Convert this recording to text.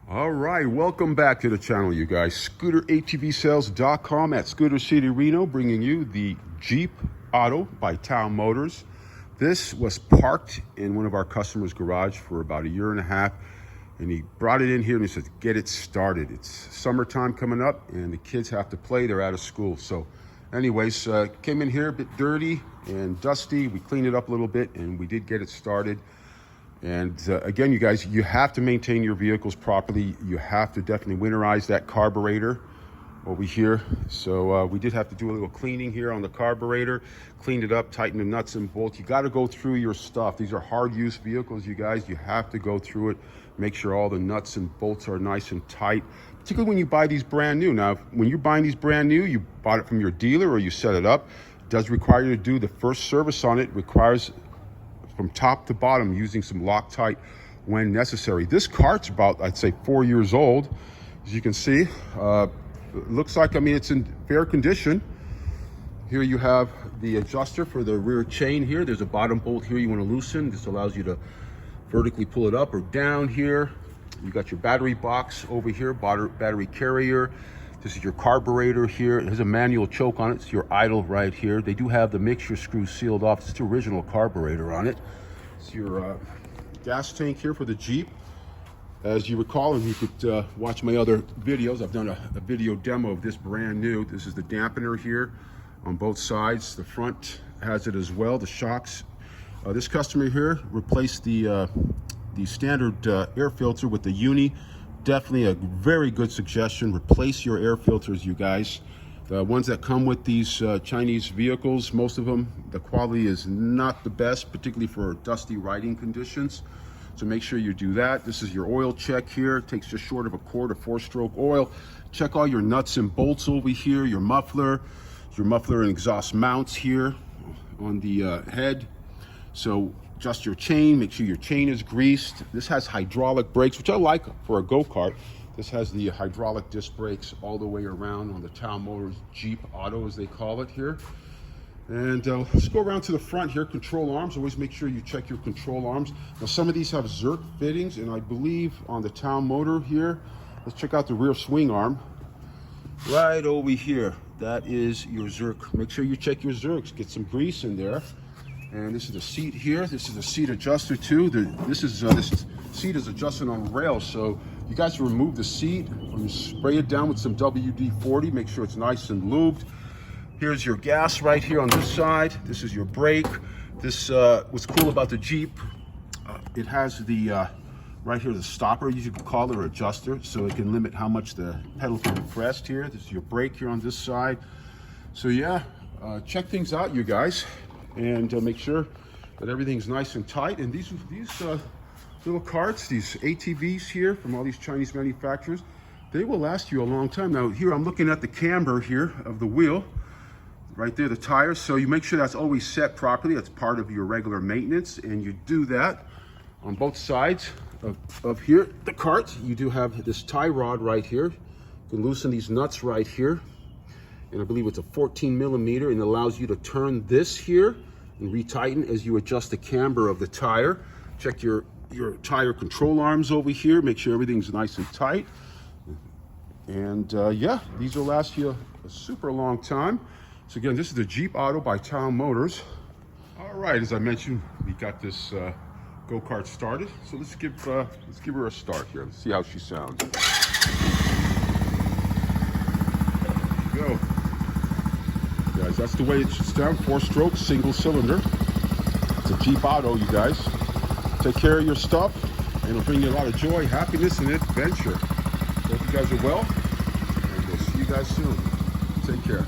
All right, welcome back to the channel, you guys. ScooterATVSales.com at Scooter City, Reno, bringing you the Jeep Auto by TAO Motors. This was parked in one of our customers' garage for about a year and a half, and he brought it in here and he said, get it started. It's summertime coming up and the kids have to play, they're out of school. So anyways, came in here a bit dirty and dusty. We cleaned it up a little bit and we did get it started. And again, you guys, you have to maintain your vehicles properly. You have to definitely winterize that carburetor over here. So we did have to do a little cleaning here on the carburetor, cleaned it up, tightened the nuts and bolts. You got to go through your stuff. These are hard use vehicles, you guys. You have to go through it, make sure all the nuts and bolts are nice and tight, particularly when you buy these brand new. Now, when you're buying these brand new, you bought it from your dealer or you set it up, it does require you to do the first service on it. Requires from top to bottom, using some Loctite when necessary. This cart's about, I'd say, 4 years old. As you can see, it looks like, I mean, it's in fair condition. Here you have the adjuster for the rear chain here. There's a bottom bolt here you want to loosen. This allows you to vertically pull it up or down here. You got your battery box over here, battery carrier. This is your carburetor here. It has a manual choke on it. It's your idle right here. They do have the mixture screw sealed off. It's the original carburetor on it. It's your gas tank here for the Jeep. As you recall, and you could watch my other videos, I've done a video demo of this brand new. This is the dampener here on both sides. The front has it as well, the shocks. This customer here replaced the standard air filter with the Uni. Definitely a very good suggestion. Replace your air filters, you guys. The ones that come with these Chinese vehicles, most of them, the quality is not the best, particularly for dusty riding conditions. So make sure you do that. This is your oil check here. It takes just short of a quart of 4-stroke oil. Check all your nuts and bolts over here, your muffler and exhaust mounts here on the head. So adjust your chain, make sure your chain is greased. This has hydraulic brakes, which I like for a go-kart. This has the hydraulic disc brakes all the way around on the TAO Motors Jeep Auto, as they call it here. And let's go around to the front here. Control arms, always make sure you check your control arms. Now some of these have Zerk fittings, and I believe on the TAO Motor here, let's check out the rear swing arm. Right over here, that is your Zerk. Make sure you check your Zerks, get some grease in there. And this is the seat here. This is the seat adjuster too. This seat is adjusted on rails, so you guys remove the seat and you spray it down with some WD-40. Make sure it's nice and lubed. Here's your gas right here on this side. This is your brake. This what's cool about the Jeep, it has the right here the stopper, you could call it, or adjuster, so it can limit how much the pedal can be pressed here. This is your brake here on this side. So yeah, check things out, you guys, and make sure that everything's nice and tight. And these little carts, these ATVs here from all these Chinese manufacturers, they will last you a long time. Now here I'm looking at the camber here of the wheel, right there, the tires. So you make sure that's always set properly. That's part of your regular maintenance, and you do that on both sides of here. The cart, you do have this tie rod right here. You can loosen these nuts right here, and I believe it's a 14 millimeter, and it allows you to turn this here and retighten as you adjust the camber of the tire. Check your tire control arms over here, make sure everything's nice and tight. And yeah, these will last you a super long time. So again, this is the Jeep Auto by TAO Motors. All right, as I mentioned, we got this go-kart started. So let's give her a start here. Let's see how she sounds. There you go. Guys, that's the way it should sound. 4-stroke, single cylinder. It's a Jeep Auto, you guys. Take care of your stuff, and it'll bring you a lot of joy, happiness, and adventure. Hope you guys are well, and we'll see you guys soon. Take care.